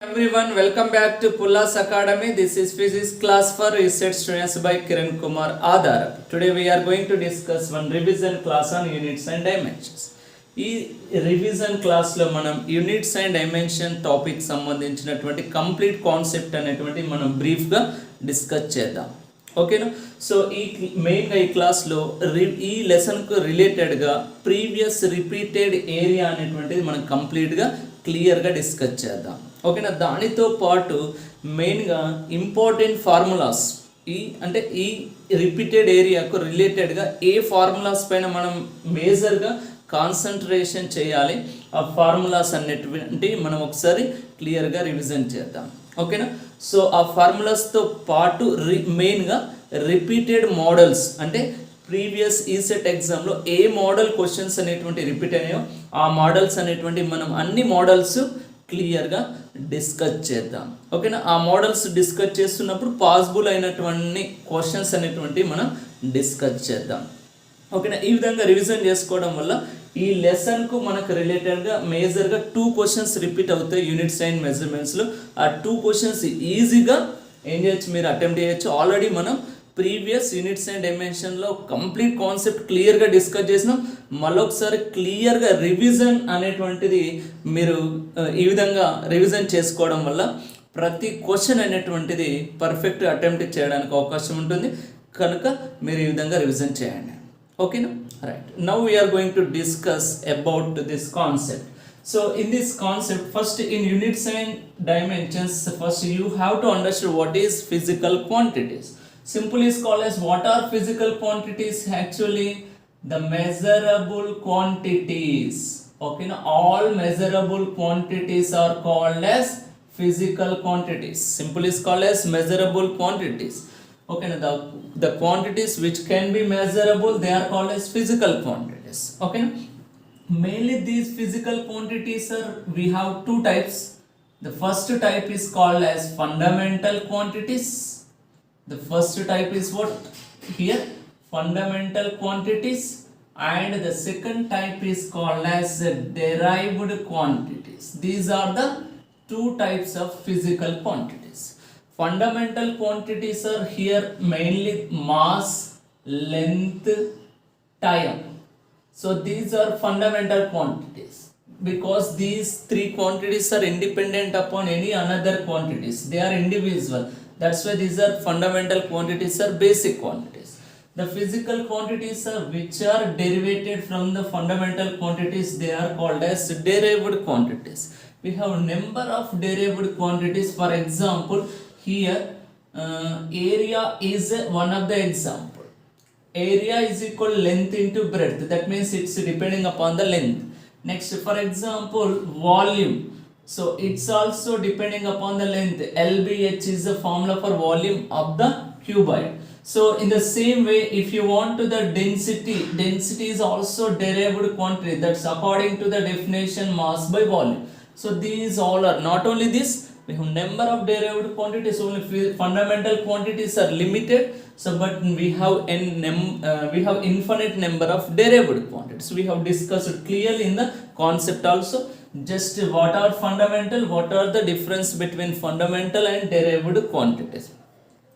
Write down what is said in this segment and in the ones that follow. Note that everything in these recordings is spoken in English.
Everyone, welcome back to Pullas Academy. This is physics class for Ecet students by Kiran Kumar Adar. Today we are going to discuss one revision class on units and dimensions. ఈ revision క్లాస్లో మనం units and dimension topic సంబంధించినటువంటి complete concept అనేటువంటి మనం బ్రీఫ్గా discuss చేద్దాం. ఓకేనా? So మెయిన్గా ఈ క్లాస్లో ఈ లెసన్కు రిలేటెడ్గా ప్రీవియస్ రిపీటెడ్ ఏరియా అనేటువంటిది మనం కంప్లీట్గా క్లియర్గా డిస్కస్ చేద్దాం. ఓకేనా? దానితో పాటు మెయిన్గా ఇంపార్టెంట్ ఫార్ములాస్ ఈ రిపీటెడ్ ఏరియాకు రిలేటెడ్గా ఏ ఫార్ములాస్ పైన మనం మేజర్గా కాన్సన్ట్రేషన్ చేయాలి, ఆ ఫార్ములాస్ అనేటువంటి మనం ఒకసారి క్లియర్గా రివిజన్ చేద్దాం. ఓకేనా? సో ఆ ఫార్ములాస్తో పాటు మెయిన్గా రిపీటెడ్ మోడల్స్ అంటే ప్రీవియస్ ఈసెట్ ఎగ్జామ్లో ఏ మోడల్ క్వశ్చన్స్ అనేటువంటి రిపీట్ అయ్యాయో ఆ మోడల్స్ అనేటువంటి మనం అన్ని మోడల్స్ క్లియర్గా డిస్కస్ చేద్దాం. ఓకేనా? ఆ మోడల్స్ డిస్కస్ చేస్తున్నప్పుడు పాసిబుల్ అయినటువంటి క్వశ్చన్స్ అనేటువంటి మనం డిస్కస్ చేద్దాం. ఓకేనా? ఈ విధంగా రివిజన్ చేసుకోవడం వల్ల ఈ లెసన్కు మనకు రిలేటెడ్గా మేజర్గా 2 క్వశ్చన్స్ రిపీట్ అవుతాయి యూనిట్స్ అండ్ మెజర్మెంట్స్లో. ఆ 2 క్వశ్చన్స్ ఈజీగా ఏం చేయొచ్చు, మీరు అటెంప్ట్ చేయొచ్చు. ఆల్రెడీ మనం ప్రీవియస్ యూనిట్స్ అండ్ డైమెన్షన్లో కంప్లీట్ కాన్సెప్ట్ క్లియర్గా డిస్కస్ చేసినాం. మళ్ళొకసారి క్లియర్గా రివిజన్ అనేటువంటిది మీరు ఈ విధంగా రివిజన్ చేసుకోవడం వల్ల ప్రతి క్వశ్చన్ అనేటువంటిది పర్ఫెక్ట్ అటెంప్ట్ చేయడానికి అవకాశం ఉంటుంది. కనుక మీరు ఈ విధంగా రివిజన్ చేయండి. Okay, right. Now we are going to discuss about this concept. So in this concept, first in units and dimensions, first you have to understand what is physical quantities. Simply is called as what are physical quantities? Actually the measurable quantities. Okay, now all measurable quantities are called as physical quantities. Simply is called as measurable quantities. Okay, now the quantities which can be measurable, they are called as physical quantities. Okay, mainly these physical quantities are, we have 2 types. The first type is called as fundamental quantities. The first type is what here, fundamental quantities, and the second type is called as derived quantities. These are the 2 types of physical quantities. Fundamental quantities are here mainly mass, length, time. So these are fundamental quantities because these 3 quantities are independent upon any another quantities. They are individual. That's why these are fundamental quantities are basic quantities. The physical quantities are which are derivated from the fundamental quantities. They are called as derived quantities. We have number of derived quantities. For example, here area is one of the example. Area is equal length into breadth. That means it's depending upon the length. Next, for example, volume. So it's also depending upon the length. LBH is the formula for volume of the cuboid. So in the same way, if you want to the density is also derived quantity. That's according to the definition mass by volume. So these all are not only this. We have number of derived quantities. Only fundamental quantities are limited. So, but we have infinite number of derived quantities. We have discussed clearly in the concept also. Just what are fundamental? What are the difference between fundamental and derived quantities?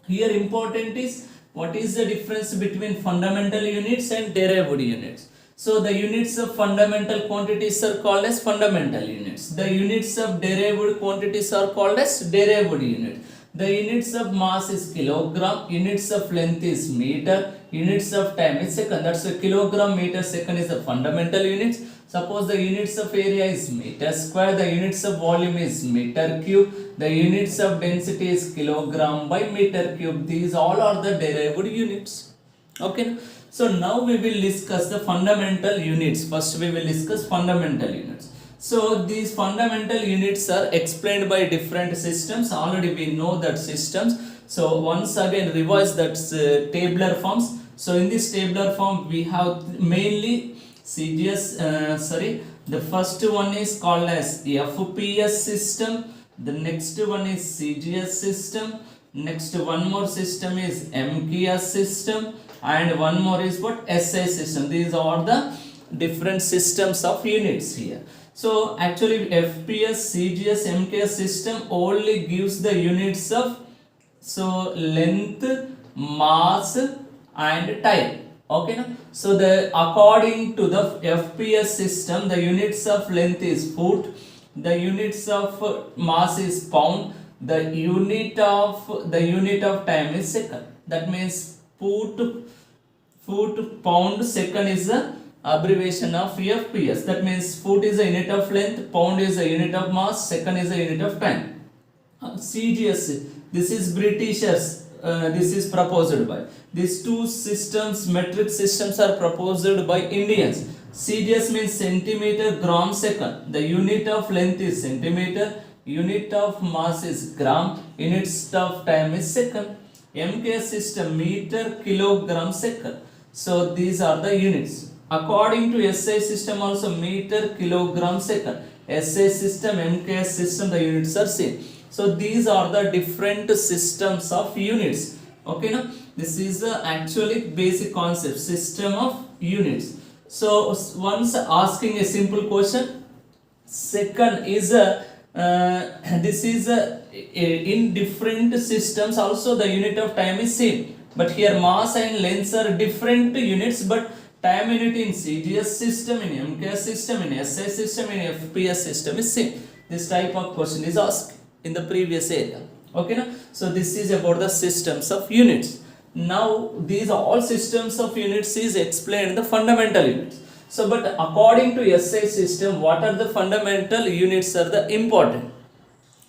Here important is what is the difference between fundamental units and derived units. So the units of fundamental quantities are called as fundamental units. The units of derived quantities are called as derived units. The units of mass is kilogram, units of length is meter, units of time is second. That's a kilogram, meter, second is the fundamental units. Suppose the units of area is meter square, the units of volume is meter cube, the units of density is kilogram by meter cube. These all are the derived units. Okay. So now we will discuss the fundamental units. First we will discuss fundamental units. So these fundamental units are explained by different systems. Already we know that systems. So once again revise that tabular forms. So in this tabular form we have mainly CGS, the first one is called as FPS system. The next one is CGS system. Next one more system is MKS system. And one more is what? SI system. These are the different systems of units here. So actually FPS, CGS, MKS system only gives the units of so length, mass and time. Okay na? So the according to the FPS system, the units of length is foot, the units of mass is pound, the unit of time is second. That means foot, pound, second is the abbreviation of FPS. That means foot is a unit of length, pound is a unit of mass, second is a unit of time. CGS, this is Britishers, this is proposed by these two systems. Metric systems are proposed by Indians. CGS means centimeter, gram, second. The unit of length is centimeter, unit of mass is gram, units of time is second. MKS system meter, kilogram, second. So these are the units. According to SI system also meter, kilogram, second. SI system, MKS system, the units are same. So these are the different systems of units. Okay now, this is actually basic concept, system of units. So once asking a simple question, second is this is in different systems also the unit of time is same, but here mass and lengths are different units, but time unit in CGS system, in MKS system, in SI system, in FPS system is same. This type of question is asked in the previous area. Okay na? So this is about the systems of units. Now these all systems of units is explained in the fundamental units. So but according to SI system, what are the fundamental units are the important?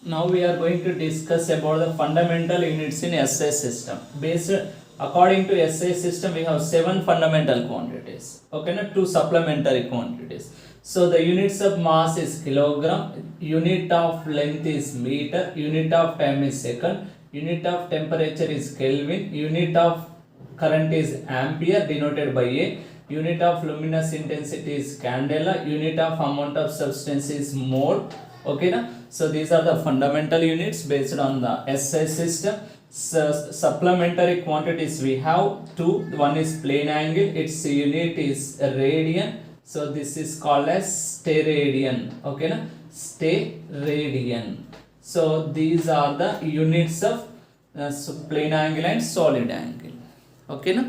Now we are going to discuss about the fundamental units in SI system. Based according to SI system, we have 7 fundamental quantities. Okay na? 2 supplementary quantities. So the units of mass is kilogram, unit of length is meter, unit of time is second, unit of temperature is Kelvin, unit of current is ampere denoted by A, unit of luminous intensity is candela, unit of amount of substance is mole. Okay na? So these are the fundamental units based on the SI system. So supplementary quantities we have 2. One is plane angle, its unit is radian. So this is called as steradian. Okay na? Steradian. So these are the units of plane angle and solid angle. Okay na?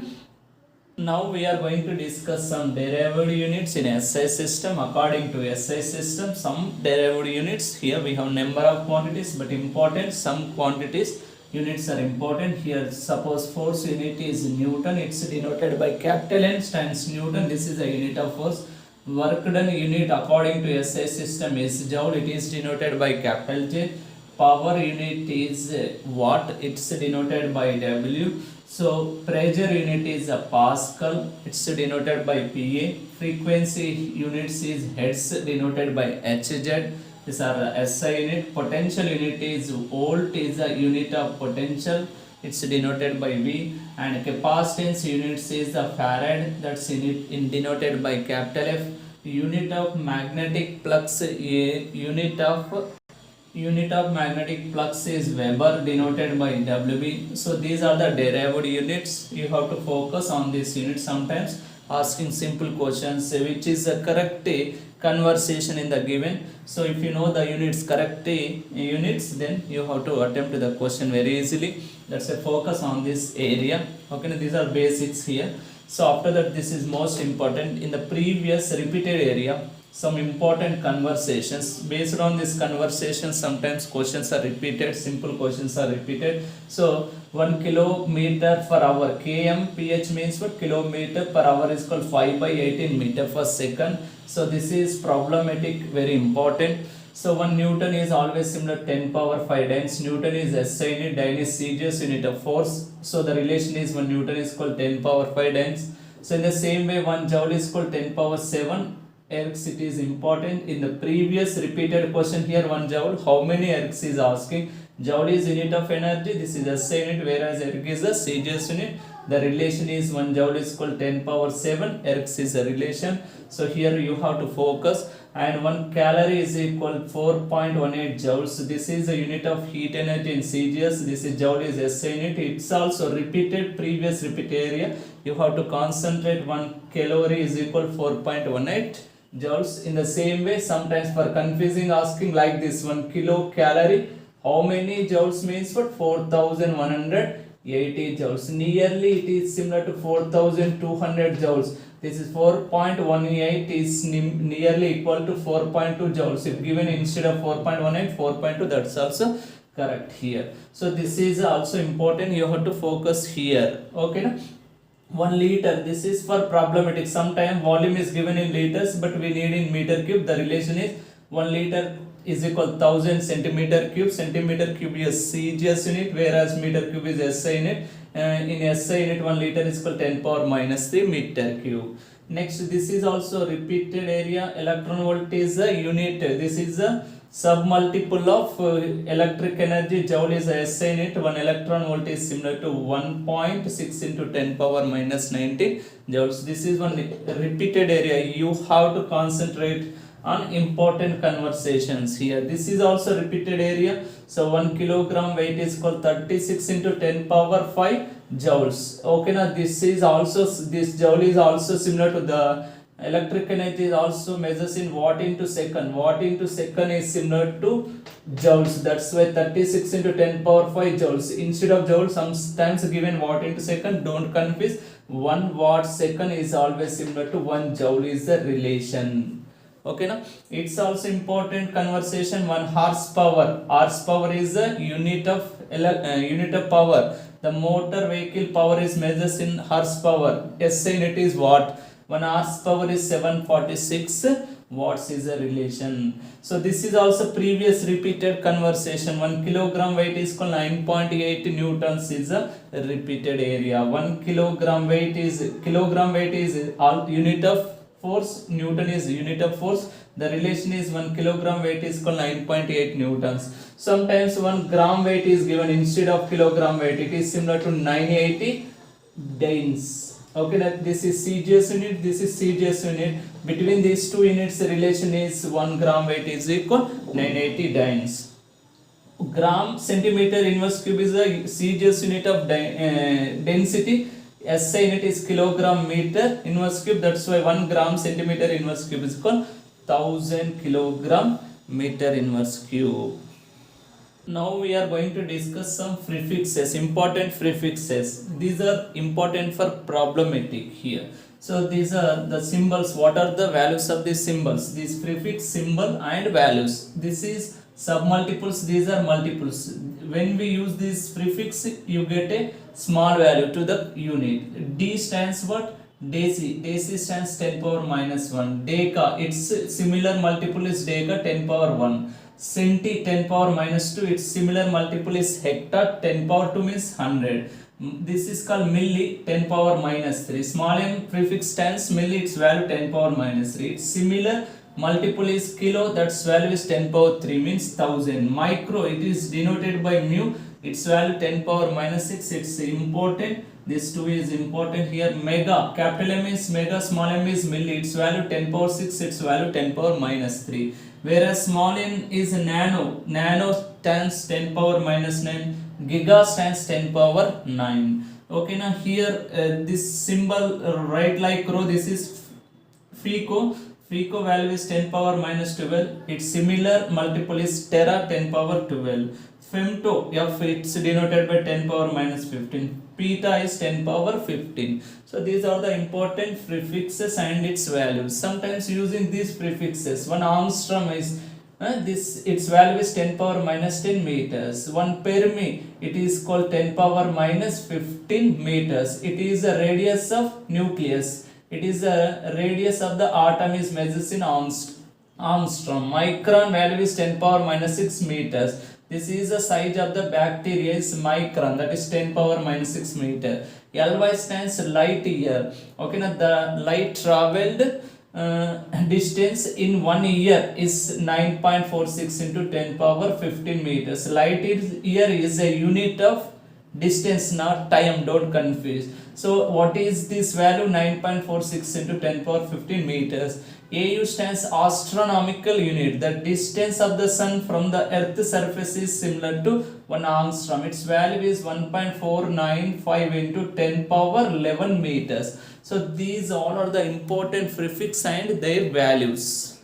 Now we are going to discuss some derived units in SI system. According to SI system, some derived units. Here we have number of quantities, but important some quantities units are important. Here suppose force unit is Newton, it's denoted by capital N times Newton. This is a unit of force. Work done unit according to SI system is joule, it is denoted by capital J. Power unit is watt, it's denoted by W. So pressure unit is a Pascal, it's denoted by PA. Frequency units is hertz, denoted by Hz. These are SI unit. Potential unit is volt, is a unit of potential, it's denoted by V. And capacitance units is the farad, that's denoted by capital F. Unit of magnetic flux, unit of magnetic flux is Weber, denoted by WB. So these are the derived units. You have to focus on this unit sometimes, asking simple questions which is a correct conversation in the given. So if you know the units, correct units, then you have to attempt the question very easily. That's a focus on this area. Okay, these are basics here. So after that, this is most important. In the previous repeated area, some important conversations. Based on this conversation, sometimes questions are repeated, simple questions are repeated. So 1 kilometer per hour, km, ph means what? Kilometer per hour is called 5 by 18 meter per second. So this is problematic, very important. So 1 Newton is always similar 10 power 5 times. Newton is SI unit, dyne is CGS unit of force. So the relation is 1 Newton is called 10 power 5 times. So in the same way, 1 joule is called 10 power 7. Ergs, it is important. In the previous repeated question here, 1 joule, how many ergs is asking. Joule is unit of energy, this is SI unit, whereas erg is a CGS unit. The relation is 1 joule is called 10 power 7, ergs is a relation. So here you have to focus. And 1 calorie is equal 4.18 joules. This is the unit of heat energy in CGS. This is joule is SI unit. It's also repeated, previous repeat area. You have to concentrate. 1 calorie is equal 4.18 joules. In the same way, sometimes for confusing asking like this one, kilocalorie, how many joules means what? 4180 joules. Nearly it is similar to 4200 joules. This is 4.18 is nearly equal to 4.2 joules. If given instead of 4.18, 4.2, that's also correct here. So this is also important, you have to focus here. Okay, na? 1 liter, this is for problematic. Sometimes volume is given in liters, but we need in meter cube. The relation is 1 liter is equal 1000 centimeter cube. Centimeter cube is CGS unit, whereas meter cube is SI unit. In SI unit, 1 liter is equal 10 power minus 3 meter cube. Next, this is also repeated area. Electron volt is a unit. This is a submultiple of electric energy. Joule is a SI unit. 1 electron volt is similar to 1.6 into 10 power minus 19 joules. This is one repeated area. You have to concentrate on important conversations here. This is also repeated area. So 1 kilogram weight is called 36 into 10 power 5 joules. Okay, now this joule is also similar to the electric energy is also measures in watt into second. Watt into second is similar to joules. That's why 36 into 10 power 5 joules. Instead of joules, sometimes given watt into second. Don't confuse. 1 watt second is always similar to 1 joule is the relation. Okay, now it's also important conversation. 1 horsepower. Horsepower is a unit of power. The motor vehicle power is measured in horsepower. SI unit is watt. 1 horsepower is 746 watts is a relation. So this is also previous repeated conversation. 1 kilogram weight is called 9.8 newtons is a repeated area. 1 kilogram weight is unit of force. Newton is unit of force. The relation is 1 kilogram weight is called 9.8 newtons. Sometimes 1 gram weight is given instead of kilogram weight. It is similar to 980 Danes. Okay, that this is CGS unit, this is CGS unit. Between these two units, the relation is 1 gram weight is equal 980 Danes. Gram centimeter inverse cube is a CGS unit of density. SI unit is kilogram meter inverse cube. That's why 1 gram centimeter inverse cube is equal 1000 kilogram meter inverse cube. Now we are going to discuss some prefixes, important prefixes. These are important for problematic here. So these are the symbols. What are the values of these symbols? These prefix, symbol and values. This is submultiples, these are multiples. When we use this prefix, you get a small value to the unit. D stands what? Deci. Deci stands 10 power minus 1. Deca, its similar multiple is deca, 10 power 1. Centi, 10 power minus 2, its similar multiple is hectare, 10 power 2 means 100. This is called milli, 10 power minus 3. Small m prefix stands milli, its value 10 power minus 3. Its similar multiple is kilo, that's value is 10 power 3 means 1000. Micro, it is denoted by mu, its value 10 power minus 6. It's important. This 2 is important here. Mega, capital M is mega, small m is milli, its value 10 power 6, its value 10 power minus 3. Whereas small n is nano, nano stands 10 power minus 9, giga stands 10 power 9. Okay, now here this symbol right like row, this is fico. Fico value is 10 power minus 12. Its similar multiple is tera, 10 power 12. Femto, F, it's denoted by 10 power minus 15. Peta is 10 power 15. So these are the important prefixes and its values. Sometimes using these prefixes, 1 angstrom is its value is 10 power minus 10 meters. 1 permi, it is called 10 power minus 15 meters. It is a radius of nucleus. It is a radius of the atom is measured in angstrom. Micron value is 10 power minus 6 meters. This is the size of the bacteria is micron, that is 10 power minus 6 meter. Ly stands light year. Okay, now the light traveled distance in 1 year is 9.46 into 10 power 15 meters. Light year is a unit of distance, not time, don't confuse. So what is this value? 9.46 into 10 power 15 meters. AU stands astronomical unit. The distance of the sun from the earth surface is similar to 1 angstrom. Its value is 1.495 into 10 power 11 meters. So these all are the important prefix and their values.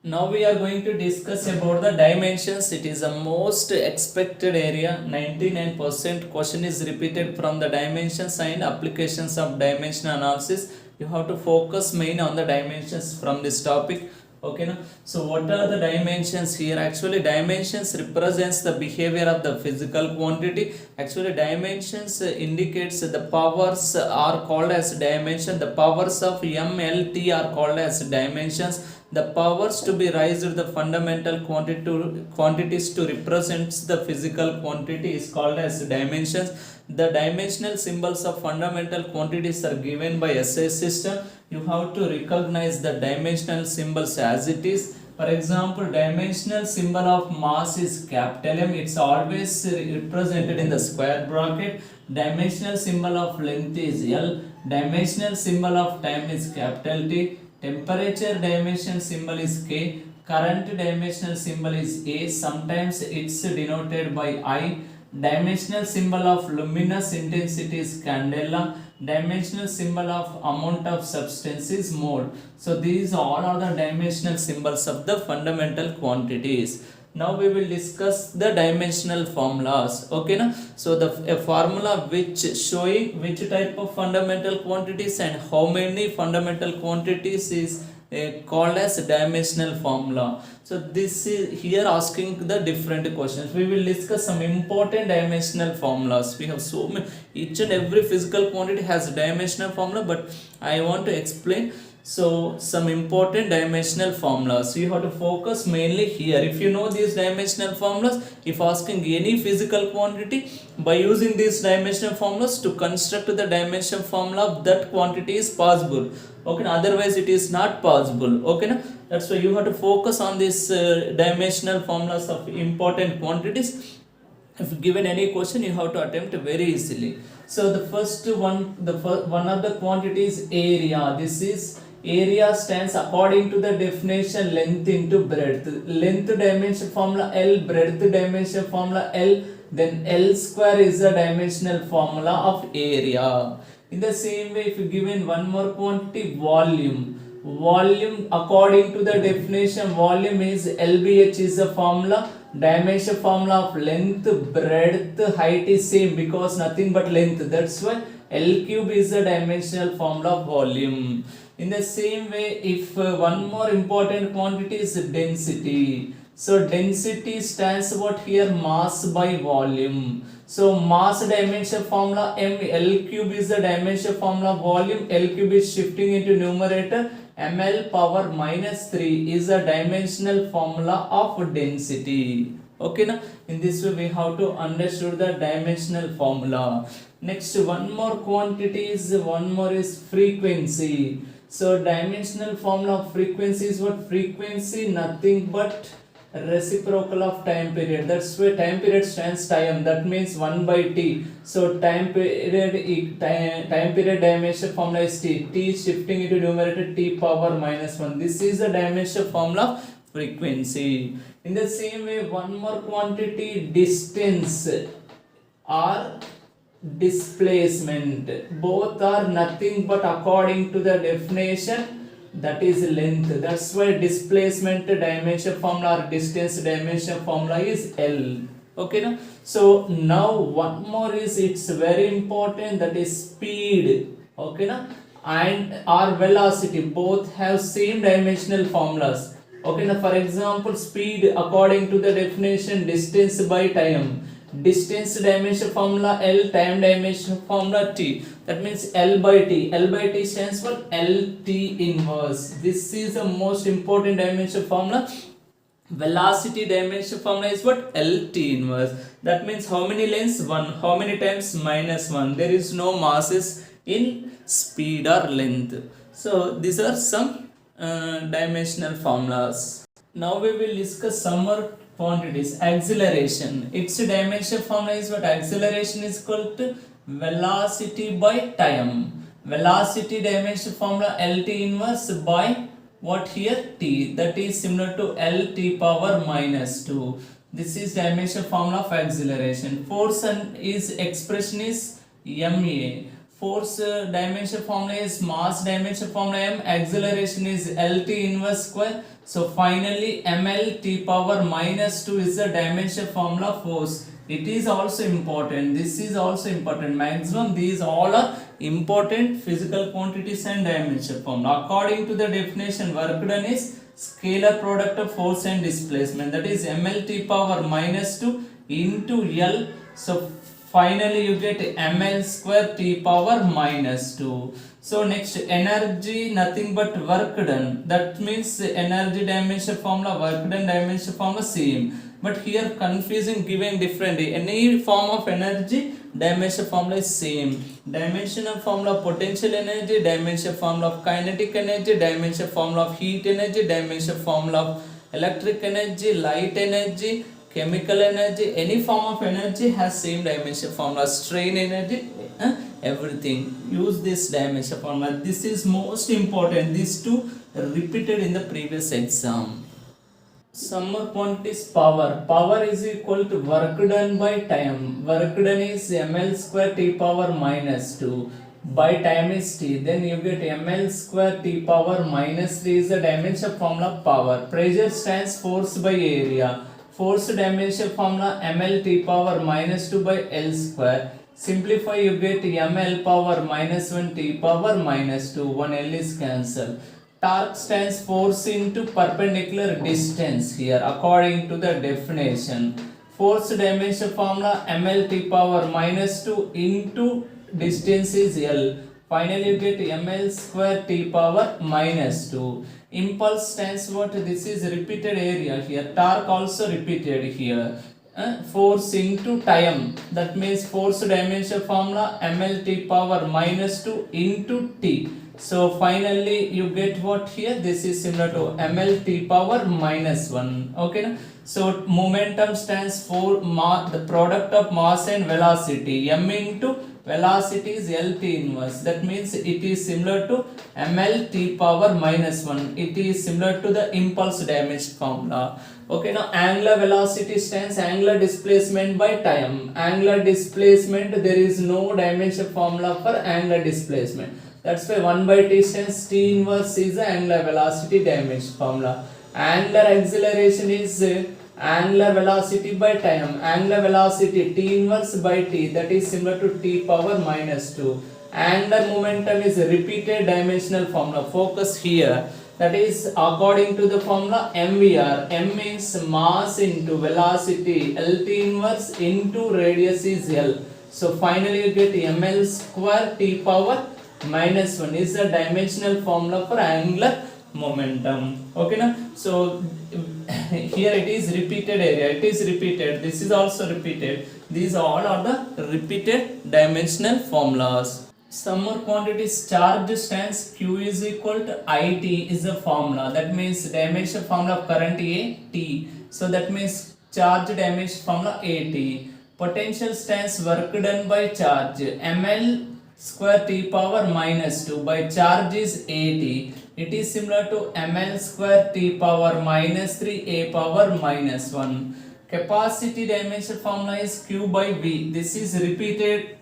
Now we are going to discuss about the dimensions. It is the most expected area. 99% question is repeated from the dimensions and applications of dimensional analysis. You have to focus main on the dimensions from this topic. Okay, no? So what are the dimensions here? Actually dimensions represents the behavior of the physical quantity. Actually dimensions indicates the powers are called as dimension. The powers of M, L, T are called as dimensions. The powers to be raised the fundamental quantities to represent the physical quantity is called as dimensions. The dimensional symbols of fundamental quantities are given by SI system. You have to recognize the dimensional symbols as it is. For example, dimensional symbol of mass is capital M. It's always represented in the square bracket. Dimensional symbol of length is L. Dimensional symbol of time is capital T. Temperature dimension symbol is K. Current dimensional symbol is A. Sometimes it's denoted by I. Dimensional symbol of luminous intensity is candela. Dimensional symbol of amount of substance is mole. So these all are the dimensional symbols of the fundamental quantities. Now we will discuss the dimensional formulas. Okay, na? So a formula which showing which type of fundamental quantities and how many fundamental quantities is called as dimensional formula. So this is here asking the different questions. We will discuss some important dimensional formulas. We have so many, each and every physical quantity has a dimensional formula, but I want to explain. So some important dimensional formulas. You have to focus mainly here. If you know these dimensional formulas, if asking any physical quantity, by using these dimensional formulas to construct the dimension formula of that quantity is possible. Okay, otherwise it is not possible. Okay, na? That's why you have to focus on these dimensional formulas of important quantities. If given any question, you have to attempt very easily. So the first one, one of the quantities area. This is area stands according to the definition length into breadth. Length dimension formula L, breadth dimension formula L, then L square is the dimensional formula of area. In the same way, if you given one more quantity volume, volume according to the definition volume is LBH is the formula. Dimension formula of length, breadth, height is same because nothing but length. That's why L cube is the dimensional formula of volume. In the same way, if one more important quantity is density. So density stands what here? Mass by volume. So mass dimension formula M, L cube is the dimension formula of volume. L cube is shifting into numerator. ml power minus 3 is a dimensional formula of density. Okay, na? In this way we have to understand the dimensional formula. Next, one more quantity is, one more is frequency. So dimensional formula of frequency is what? Frequency nothing but reciprocal of time period. That's why time period stands time. That means 1 by t. So time period dimension formula is t. T is shifting into numerator, t power minus 1. This is the dimension formula of frequency. In the same way, one more quantity distance or displacement. Both are nothing but according to the definition, that is length. That's why displacement dimension formula or distance dimension formula is L. Okay, na? So now one more is, it's very important, that is speed. Okay, na? And or velocity, both have same dimensional formulas. Okay, now for example, speed according to the definition distance by time. Distance dimension formula L, time dimension formula T. That means L by T. L by T stands for LT inverse. This is the most important dimension formula. Velocity dimension formula is what? LT inverse. That means how many lengths? 1. How many times? Minus 1. There is no masses in speed or length. So these are some dimensional formulas. Now we will discuss some more quantities. Acceleration. Its dimension formula is what? Acceleration is equal to velocity by time. velocity dimension formula LT inverse by what here t, that is similar to LT power minus 2. This is dimension formula of acceleration. Force is expression is ma. Force dimension formula is mass dimension formula m. Acceleration is LT inverse square. So finally ml t power minus 2 is the dimension formula of force. It is also important. This is also important. Maximum these all are important physical quantities and dimension formula. According to the definition, work done is scalar product of force and displacement, that is mlt power minus 2 into L. So finally you get ml square t power minus 2. So next, energy nothing but work done. That means energy dimension formula, work done dimension formula same. But here confusing, given differently. Any form of energy dimension formula is same. Dimensional formula of potential energy, dimension formula of kinetic energy, dimension formula of heat energy, dimension formula of electric energy, light energy, chemical energy. Any form of energy has same dimension formula. Strain energy, everything. Use this dimension formula. This is most important. These two repeated in the previous exam. Some more quantities. Power. Power is equal to work done by time. Work done is ml square t power minus 2 by time is t. Then you get ml square t power minus 3 is the dimension formula of power. Pressure stands force by area. Force dimension formula ml t power minus 2 by L square. Simplify, you get ml power minus 1 t power minus 2. 1 L is cancelled. Torque stands force into perpendicular distance here according to the definition. Force dimension formula ml t power minus 2 into distance is L. Finally you get ml square t power minus 2. Impulse stands what? This is repeated area here. Torque also repeated here. Force into time. That means force dimension formula ml t power minus 2 into t. So finally you get what here? This is similar to ml t power minus 1. Okay. So momentum stands for the product of mass and velocity. M into velocity is LT inverse. That means it is similar to ml t power minus 1. It is similar to the impulse dimension formula. Okay, now angular velocity stands angular displacement by time. Angular displacement, there is no dimension formula for angular displacement. That's why 1 by t stands t inverse is the angular velocity dimension formula. Angular acceleration is angular velocity by time. Angular velocity t inverse by t, that is similar to t power minus 2. Angular momentum is a repeated dimensional formula. Focus here. That is according to the formula MVR. M means mass into velocity. LT inverse into radius is L. So finally you get ml square t power minus 1 is the dimensional formula for angular momentum. Okay now, so here it is repeated area, it is repeated, this is also repeated. These all are the repeated dimensional formulas. Some more quantities. Charge stands Q is equal to IT is the formula. That means dimension formula of current A T. So that means charge dimension formula AT. Potential stands work done by charge ml square t power minus 2 by charge is AT. It is similar to ml square t power minus 3 a power minus 1. Capacity dimension formula is Q by V. This is repeated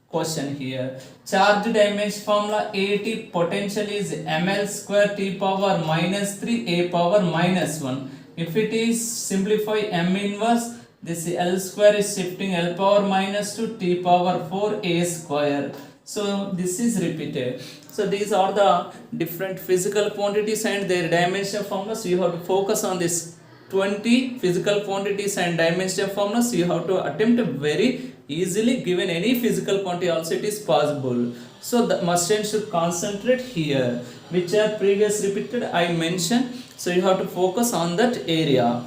question here. Charge dimension formula AT. Potential is ml square t power minus 3 a power minus 1. If it is simplify m inverse, this L square is shifting L power minus 2 t power 4 a square. So this is repeated. So these are the different physical quantities and their dimension formulas. You have to focus on this 20 physical quantities and dimension formulas. You have to attempt very easily. Given any physical quantity also it is possible. So the must should concentrate here, which are previous repeated I mentioned. So you have to focus on that area.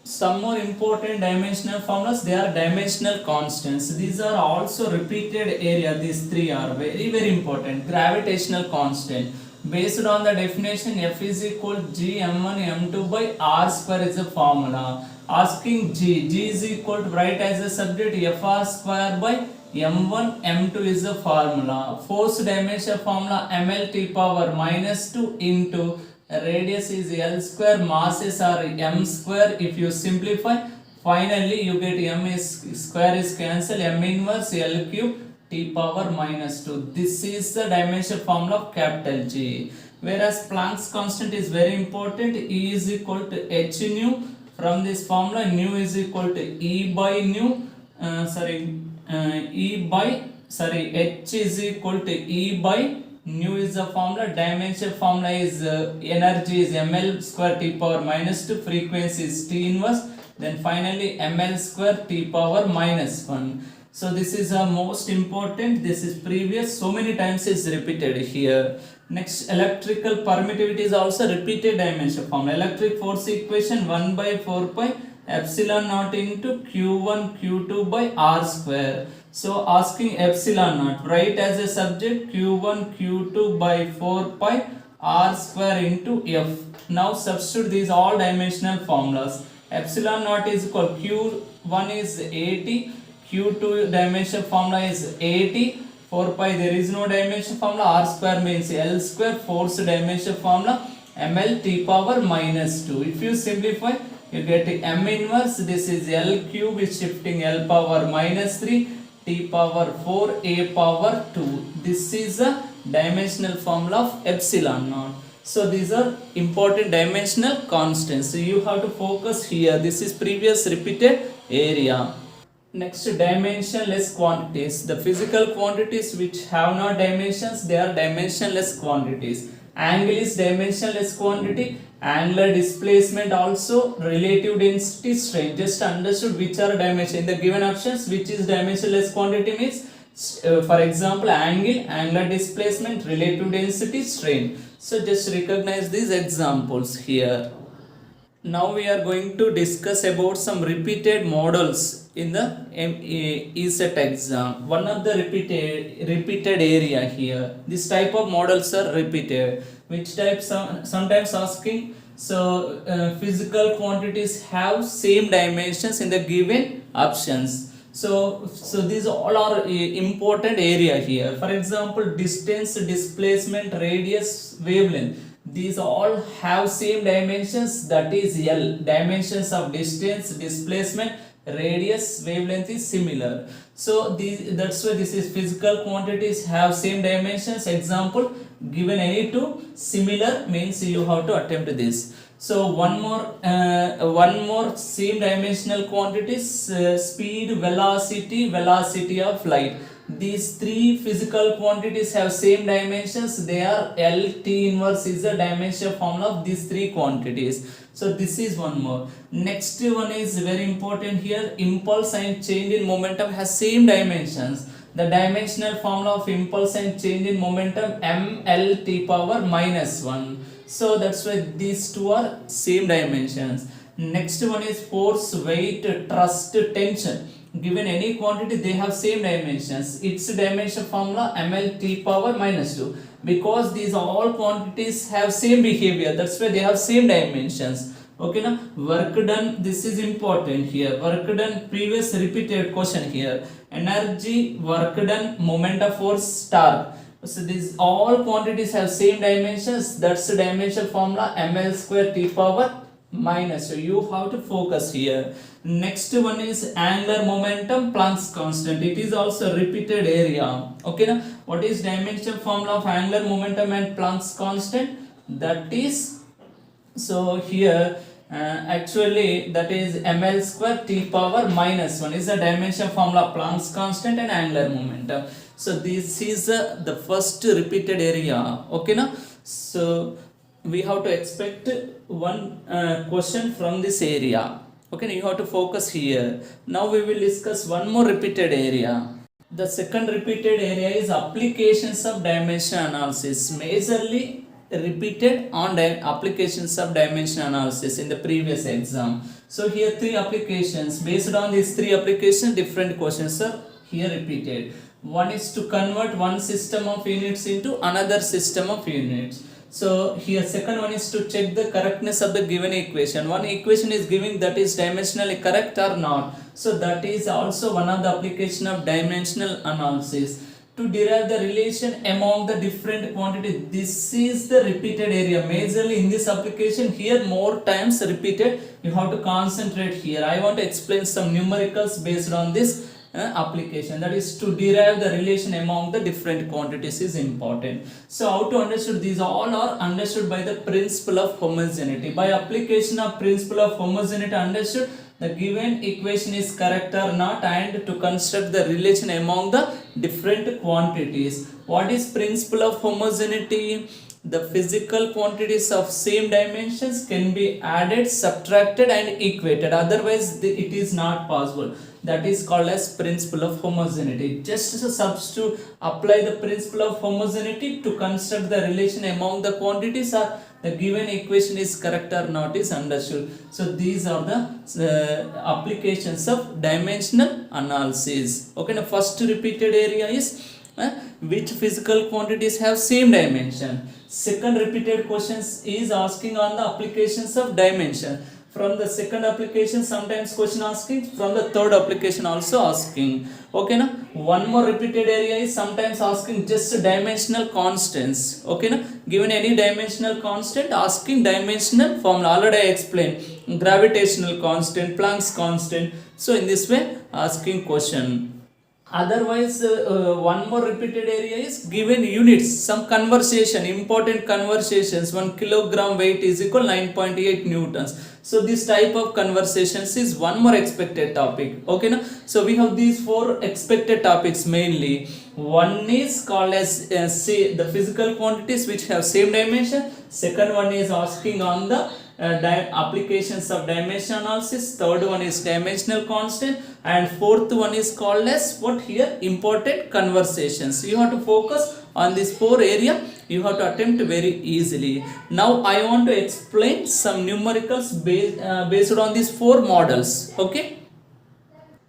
Some more important dimensional formulas, they are dimensional constants. These are also repeated area. These three are very important. Gravitational constant. Based on the definition, F is equal to G m1 m2 by R square is a formula. Asking G is equal to, write as a subject F R square by m1 m2 is the formula. Force dimension formula ml t power minus 2 into radius is L square, masses are m square. If you simplify, finally you get m is square is cancelled, m inverse L cube t power minus 2. This is the dimension formula of capital G. Whereas Planck's constant is very important. E is equal to h nu. From this formula, nu is equal to E by nu. H is equal to E by nu is the formula. Dimension formula is energy is ml square t power minus 2. Frequency is t inverse. Then finally ml square t power minus 1. So this is most important. This is previous. So many times is repeated here. Next, electrical permittivity is also repeated dimension formula. Electric force equation 1 by 4 pi epsilon naught into q1 q2 by r square. So asking epsilon naught, write as a subject q1 q2 by 4 pi r square into f. Now substitute these all dimensional formulas. Epsilon naught is equal q1 is 80, q2 dimension formula is 80, 4 pi there is no dimension formula, r square means L square, force dimension formula ml t power minus 2. If you simplify, you get m inverse, this is L cube is shifting L power minus 3, t power 4, a power 2. This is the dimensional formula of epsilon naught. So these are important dimensional constants. So you have to focus here. This is previous repeated area. Next, dimensionless quantities. The physical quantities which have no dimensions, they are dimensionless quantities. Angle is dimensionless quantity. Angular displacement also, relative density, strain. Just understood which are dimension. In the given options, which is dimensionless quantity means, for example, angle, angular displacement, relative density, strain. So just recognize these examples here. Now we are going to discuss about some repeated models in the Ecet exam. One of the repeated area here. This type of models are repeated. Which type? Sometimes asking. So physical quantities have same dimensions in the given options. So these all are important area here. For example, distance, displacement, radius, wavelength. These all have same dimensions, that is L. Dimensions of distance, displacement, radius, wavelength is similar. So that's why this is physical quantities have same dimensions. Example, given any two similar means you have to attempt this. So one more same dimensional quantities, speed, velocity of light. These three physical quantities have same dimensions. They are L, T inverse is the dimension formula of these three quantities. So this is one more. Next one is very important here. Impulse and change in momentum has same dimensions. The dimensional formula of impulse and change in momentum ml t power minus 1. So that's why these two are same dimensions. Next one is force, weight, thrust, tension. Given any quantity, they have same dimensions. Its dimension formula ml t power minus 2. Because these all quantities have same behavior, that's why they have same dimensions. Okay, now work done, this is important here. Work done, previous repeated question here. Energy, work done, moment of force, torque. So these all quantities have same dimensions. That's the dimension formula ml square t power minus. So you have to focus here. Next one is angular momentum, Planck's constant. It is also repeated area. Okay, now what is dimension formula of angular momentum and Planck's constant? That is, so here actually that is ml square t power minus 1 is the dimension formula of Planck's constant and angular momentum. So this is the first repeated area. Okay, now so we have to expect one question from this area. Okay, you have to focus here. Now we will discuss one more repeated area. The second repeated area is applications of dimension analysis. Majorly repeated on applications of dimension analysis in the previous exam. So here three applications. Based on these three applications, different questions are here repeated. One is to convert one system of units into another system of units. So here second one is to check the correctness of the given equation. One equation is giving that is dimensionally correct or not. So that is also one of the application of dimensional analysis. To derive the relation among the different quantities, this is the repeated area. Majorly in this application, here more times repeated, you have to concentrate here. I want to explain some numericals based on this application, that is to derive the relation among the different quantities is important. So how to understand these? All are understood by the principle of homogeneity. By application of principle of homogeneity understood, the given equation is correct or not, and to construct the relation among the different quantities. What is principle of homogeneity? The physical quantities of same dimensions can be added, subtracted and equated, otherwise it is not possible. That is called as principle of homogeneity. Just to substitute, apply the principle of homogeneity to construct the relation among the quantities, or the given equation is correct or not is understood. So these are the applications of dimensional analysis. Okay, now first repeated area is which physical quantities have same dimension. Second repeated questions is asking on the applications of dimension. From the second application sometimes question asking, from the third application also asking. Okay, now one more repeated area is sometimes asking just dimensional constants. Okay, now given any dimensional constant, asking dimensional formula. Already I explained gravitational constant, Planck's constant. So in this way asking question. Otherwise one more repeated area is given units, some conversation, important conversations. 1 kilogram weight is equal 9.8 newtons. So this type of conversations is one more expected topic. Okay, now so we have these four expected topics mainly. One is called as say the physical quantities which have same dimension. Second one is asking on the applications of dimension analysis. Third one is dimensional constant, and fourth one is called as what here? Important conversations. You have to focus on this four area. You have to attempt very easily. Now I want to explain some numericals based on these four models. Okay.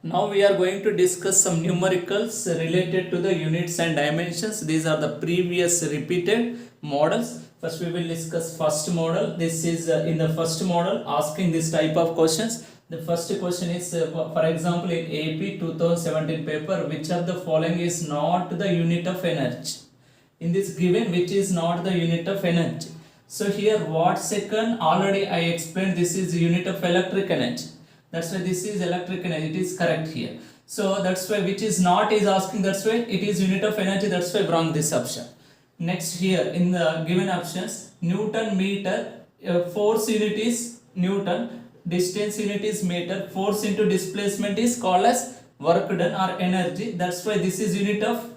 Now we are going to discuss some numericals related to the units and dimensions. These are the previous repeated models. First we will discuss first model. This is in the first model asking this type of questions. The first question is for example in AP 2017 paper, which of the following is not the unit of energy? In this given, which is not the unit of energy? So here watt second, already I explained, this is the unit of electric energy. That's why this is electric energy, it is correct here. So that's why which is not is asking, that's why it is unit of energy, that's why wrong this option. Next here in the given options, Newton meter, force unit is Newton, distance unit is meter, force into displacement is called as work done or energy. That's why this is unit of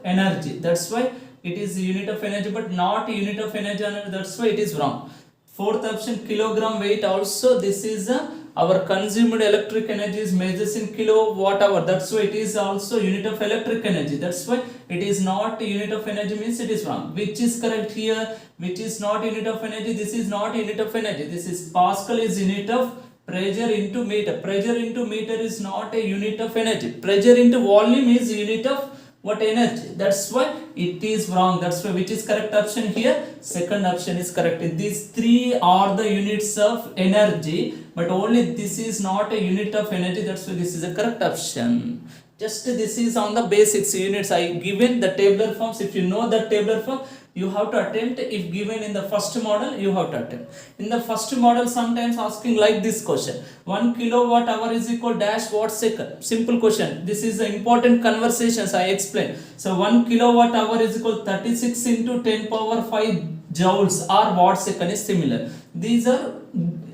energy. That's why it is unit of energy, but not unit of energy. That's why it is wrong. Fourth option, kilogram weight, also this is our consumed electric energy is measures in kilowatt hour. That's why it is also unit of electric energy. That's why it is not unit of energy, means it is wrong. Which is correct here? Which is not unit of energy? This is not unit of energy. This is Pascal is unit of pressure into meter. Pressure into meter is not a unit of energy. Pressure into volume is unit of what? Energy. That's why it is wrong. That's why which is correct option here? Second option is correct. These three are the units of energy, but only this is not a unit of energy. That's why this is a correct option. Just this is on the basics units. I given the tabular forms. If you know the tabular form, you have to attempt. If given in the first model, you have to attempt. In the first model, sometimes asking like this question: 1 kilowatt hour is equal dash watt second. Simple question. This is the important conversations I explained. So 1 kilowatt hour is equal 36 into 10 power 5 joules or watt second is similar. These are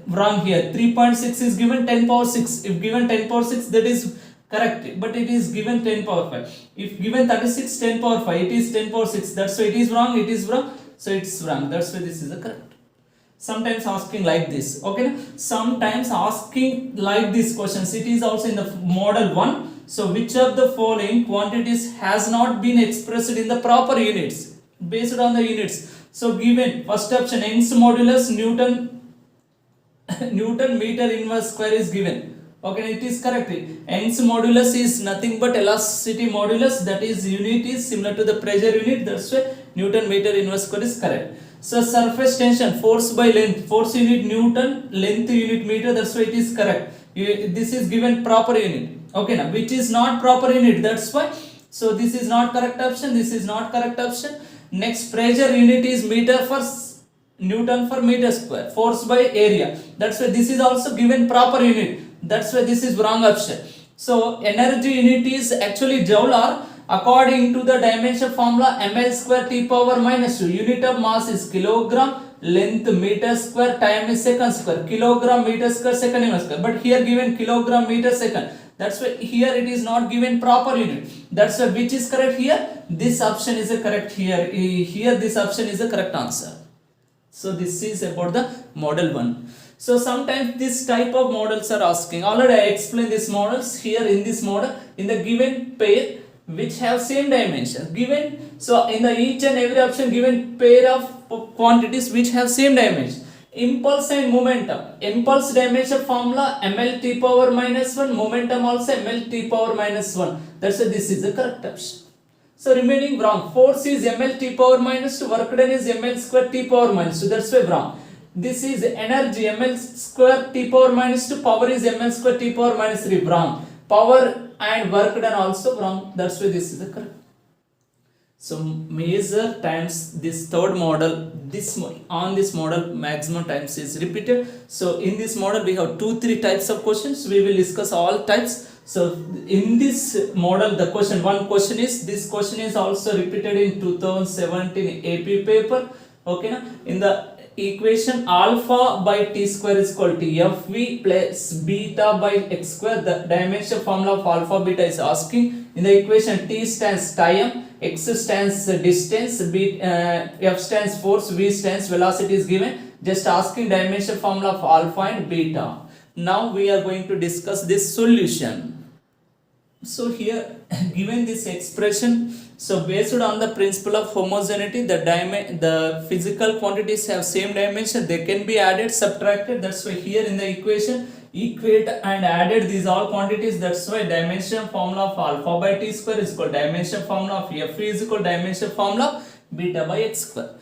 wrong here. 3.6 is given 10 power 6. If given 10 power 6, that is correct, but it is given 10 power 5. If given 36 10 power 5, it is 10 power 6. That's why it is wrong. It is wrong. So it's wrong. That's why this is the correct. Sometimes asking like this. Okay. Sometimes asking like this questions. It is also in the model 1. So which of the following quantities has not been expressed in the proper units? Based on the units. So given first option Young's modulus Newton meter inverse square is given. Okay, it is correct. Young's modulus is nothing but elasticity modulus, that is unit is similar to the pressure unit, that's why Newton meter inverse square is correct. So surface tension, force by length, force unit Newton, length unit meter, that's why it is correct. This is given proper unit. Okay, now which is not proper unit, that's why. So this is not correct option, this is not correct option. Next, pressure unit is meter for Newton for meter square, force by area, that's why this is also given proper unit, that's why this is wrong option. So energy unit is actually joule, or according to the dimension formula ml square t power minus 2. Unit of mass is kilogram, length meter square, time is second square, kilogram meter square second inverse square, but here given kilogram meter second, that's why here it is not given proper unit, that's why which is correct here, this option is a correct here, here this option is the correct answer. So this is about the model 1. So sometimes this type of models are asking, already I explained these models here in this model, in the given pair which have same dimension given, so in the each and every option given pair of quantities which have same dimension. Impulse and momentum, impulse dimension formula ml t power minus 1, momentum also ml t power minus 1, that's why this is the correct option. So remaining wrong, force is ml t power minus 2, work done is ml square t power minus 2, that's why wrong. This is energy ml square t power minus 2, power is ml square t power minus 3, wrong. Power and work done also wrong, that's why this is the correct. So measure times this third model, this on this model maximum times is repeated. So in this model we have 2-3 types of questions, we will discuss all types. So in this model the question, one question is, this question is also repeated in 2017 AP paper. Okay, now in the equation alpha by t square is equal to fv plus beta by x square, the dimension formula of alpha beta is asking. In the equation t stands time, x stands distance, f stands force, v stands velocity is given, just asking dimension formula of alpha and beta. Now we are going to discuss this solution. So here given this expression, so based on the principle of homogeneity, the physical quantities have same dimension, they can be added, subtracted, that's why here in the equation equate and added these all quantities, that's why dimension formula of alpha by t square is equal dimension formula of f is equal dimension formula of beta by x square,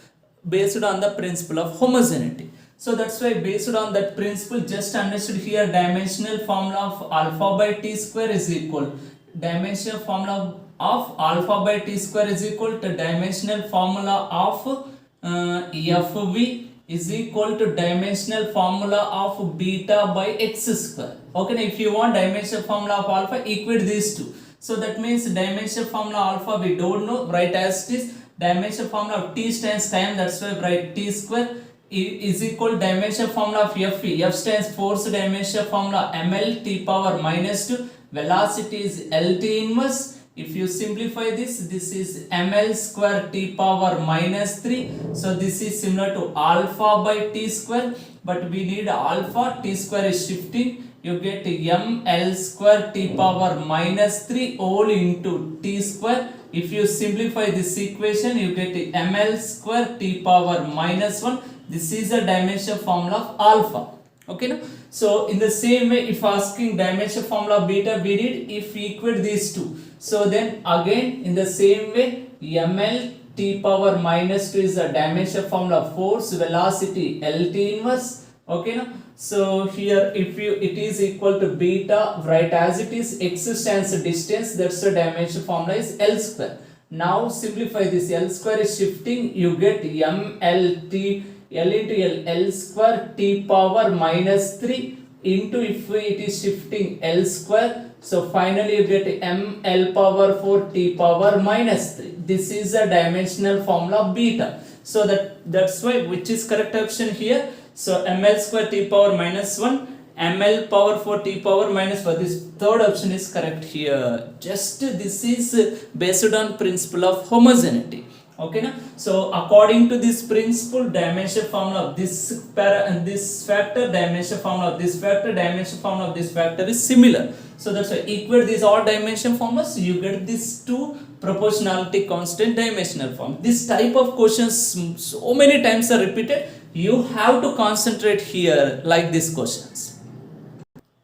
based on the principle of homogeneity. So that's why based on that principle, just understood here dimensional formula of alpha by t square is equal, dimensional formula of alpha by t square is equal to dimensional formula of fv is equal to dimensional formula of beta by x square. Okay, now if you want dimensional formula of alpha, equate these two. So that means dimensional formula alpha we don't know, write as it is. Dimensional formula of t stands time, that's why write t square is equal dimension formula of fv, f stands force, dimension formula ml t power minus 2, velocity is lt inverse. If you simplify this, this is ml square t power minus 3, so this is similar to alpha by t square, but we need alpha, t square is shifting, you get ml square t power minus 3 all into t square. If you simplify this equation, you get ml square t power minus 1, this is the dimension formula of alpha. Okay, no? So in the same way, if asking dimension formula of beta, we did if we equate these two. So then again in the same way, ml t power minus 2 is the dimension formula of force, velocity lt inverse. Okay, no? So here if you it is equal to beta, write as it is, x stands distance, that's the dimension formula is L square. Now simplify this, L square is shifting, you get mlt L into L square t power minus 3 into, if it is shifting, L square, so finally you get ml power 4 t power minus 3. This is a dimensional formula of beta. So that's why which is correct option here. So ml square t power minus 1, ml power 4 t power minus 4, this third option is correct here. Just this is based on principle of homogeneity. Okay, na? So according to this principle, dimension formula of this factor, dimension formula of this factor, dimension formula of this factor is similar. So that's why equate these all dimension formulas, you get these two proportionality constant dimensional form. This type of questions so many times are repeated, you have to concentrate here like these questions.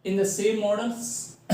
in the same model,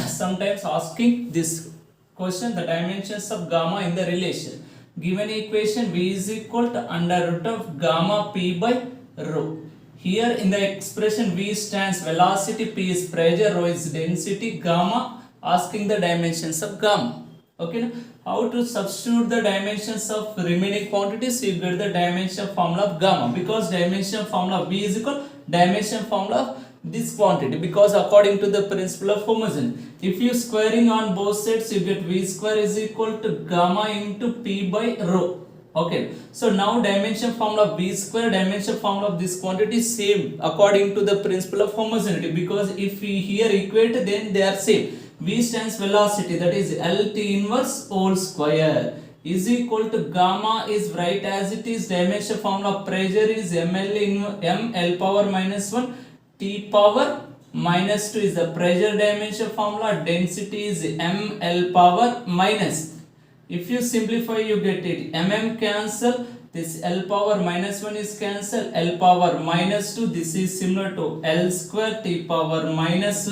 sometimes asking this question, the dimensions of gamma in the relation. Given equation V is equal to under root of gamma P by rho. Here in the expression V stands velocity, P is pressure, rho is density, gamma asking the dimensions of gamma. Okay, now how to substitute the dimensions of remaining quantities? You get the dimension formula of gamma, because dimension formula of V is equal dimension formula of this quantity, because according to the principle of homogeneity, if you squaring on both sides, you get V square is equal to gamma into P by rho. Okay, so now dimension formula of V square, dimension formula of this quantity same according to the principle of homogeneity, because if we here equate, then they are same. V stands velocity, that is LT inverse whole square is equal to gamma is right as it is, dimension formula of pressure is ml power minus 1, T power minus 2 is the pressure dimension formula, density is ml power minus. If you simplify, you get it mm cancel, this L power minus 1 is cancel, L power minus 2, this is similar to L square, T power minus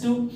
2,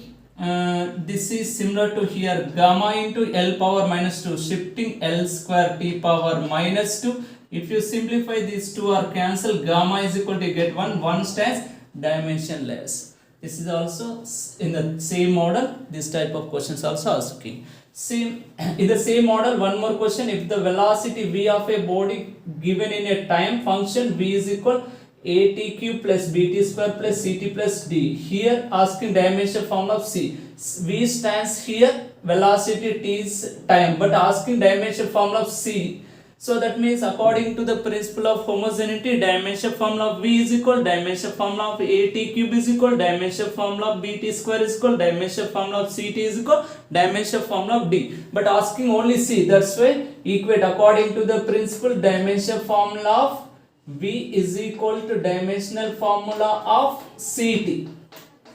this is similar to here gamma into L power minus 2, shifting L square T power minus 2. If you simplify, these two are cancelled, gamma is equal to get 1 stands dimensionless. This is also in the same model, this type of questions also asking. Same in the same model, one more question. If the velocity V of a body given in a time function V is equal at cube plus bt square plus ct plus d, here asking dimension formula of c. V stands here velocity, t is time, but asking dimension formula of c. So that means according to the principle of homogeneity, dimension formula of V is equal dimension formula of at cube is equal dimension formula of bt square is equal dimension formula of ct is equal dimension formula of d. But asking only c, that's why equate according to the principle, dimension formula of V is equal to dimensional formula of ct.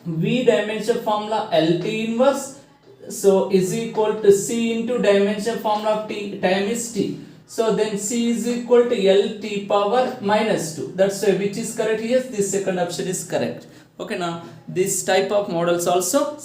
V dimension formula LT inverse, so is equal to c into dimension formula of t, time is t. So then c is equal to L T power minus 2. That's why which is correct here? This second option is correct. Okay, now this type of models also.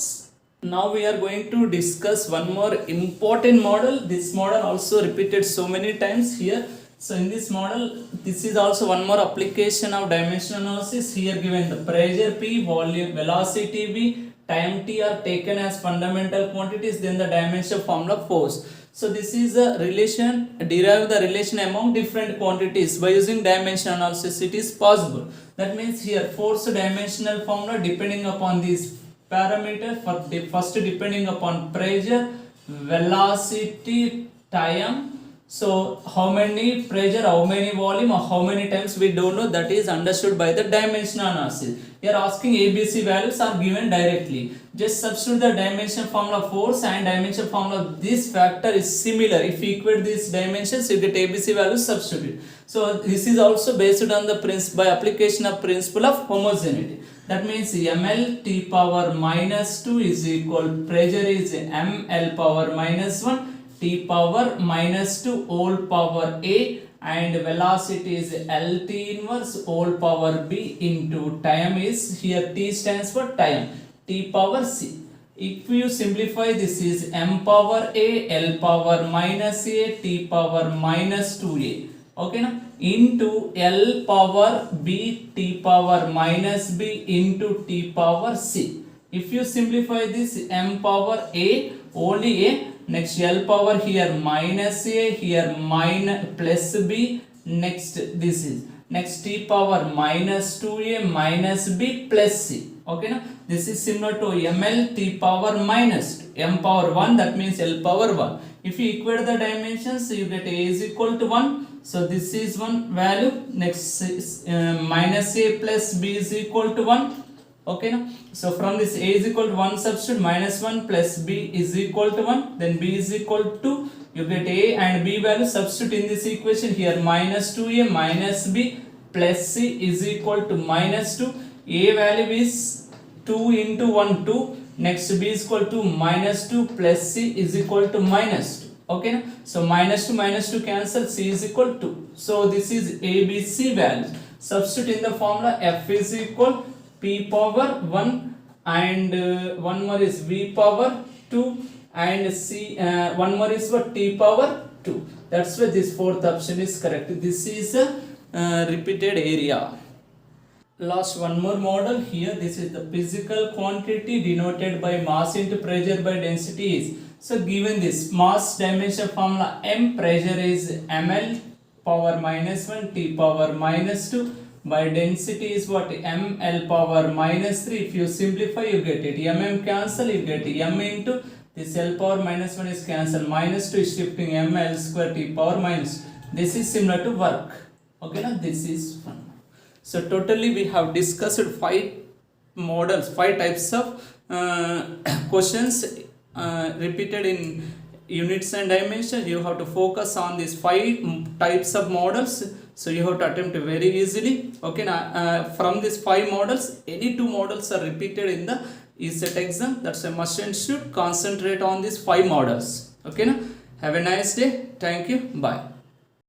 Now we are going to discuss one more important model. This model also repeated so many times here. So in this model, this is also one more application of dimensional analysis. Here given the pressure P, volume, velocity V, time T are taken as fundamental quantities, then the dimension formula force. So this is a relation, derive the relation among different quantities by using dimensional analysis. It is possible. That means here force dimensional formula depending upon these parameters. For first depending upon pressure, velocity, time. So how many pressure, how many volume, or how many times we don't know, that is understood by the dimensional analysis. Here asking ABC values are given directly. Just substitute the dimension formula force and dimension formula. This factor is similar. If you equate these dimensions, you get ABC values substitute. So this is also based on the by application of principle of homogeneity. That means ml T power minus 2 is equal, pressure is ml power minus 1. T power minus 2 whole power A, and velocity is LT inverse whole power B into time is, here T stands for time, T power C. If you simplify, this is M power A, L power minus A, T power minus 2A. Okay, now into L power B, T power minus B into T power C. If you simplify this, M power A, only A, next L power here minus A, here minus plus B, next this is, next T power minus 2A minus B plus C. Okay, now this is similar to ml T power minus 2, M power 1, that means L power 1. If you equate the dimensions, you get A is equal to 1. So this is one value, next is minus A plus B is equal to 1. Okay, now so from this A is equal to 1, substitute minus 1 plus B is equal to 1, then B is equal to 2. You get A and B value, substitute in this equation. Here minus 2A minus B plus C is equal to minus 2. A value is 2 into 1, 2. Next B is equal to minus 2 plus C is equal to minus 2. Okay, so minus 2 cancel, C is equal to 2. So this is ABC value. Substitute in the formula, F is equal P power 1 and one more is v power 2, and c one more is what, t power 2. That's why this fourth option is correct. This is a repeated area. Last one more model here. This is the physical quantity denoted by mass into pressure by density is. So given this mass dimension formula, m pressure is ml power minus 1 t power minus 2 by density is what, ml power minus 3. If you simplify, you get it mm cancel, you get m into this l power minus 1 is cancelled, minus 2 is shifting ml square t power minus. This is similar to work. Okay, now this is fun. So totally we have discussed 5 models, 5 types of questions repeated in units and dimensions. You have to focus on these 5 types of models. So you have to attempt very easily. Okay, now from these 5 models, any 2 models are repeated in the Ecet exam. That's a must and should concentrate on these 5 models. Okay, now have a nice day. Thank you. Bye.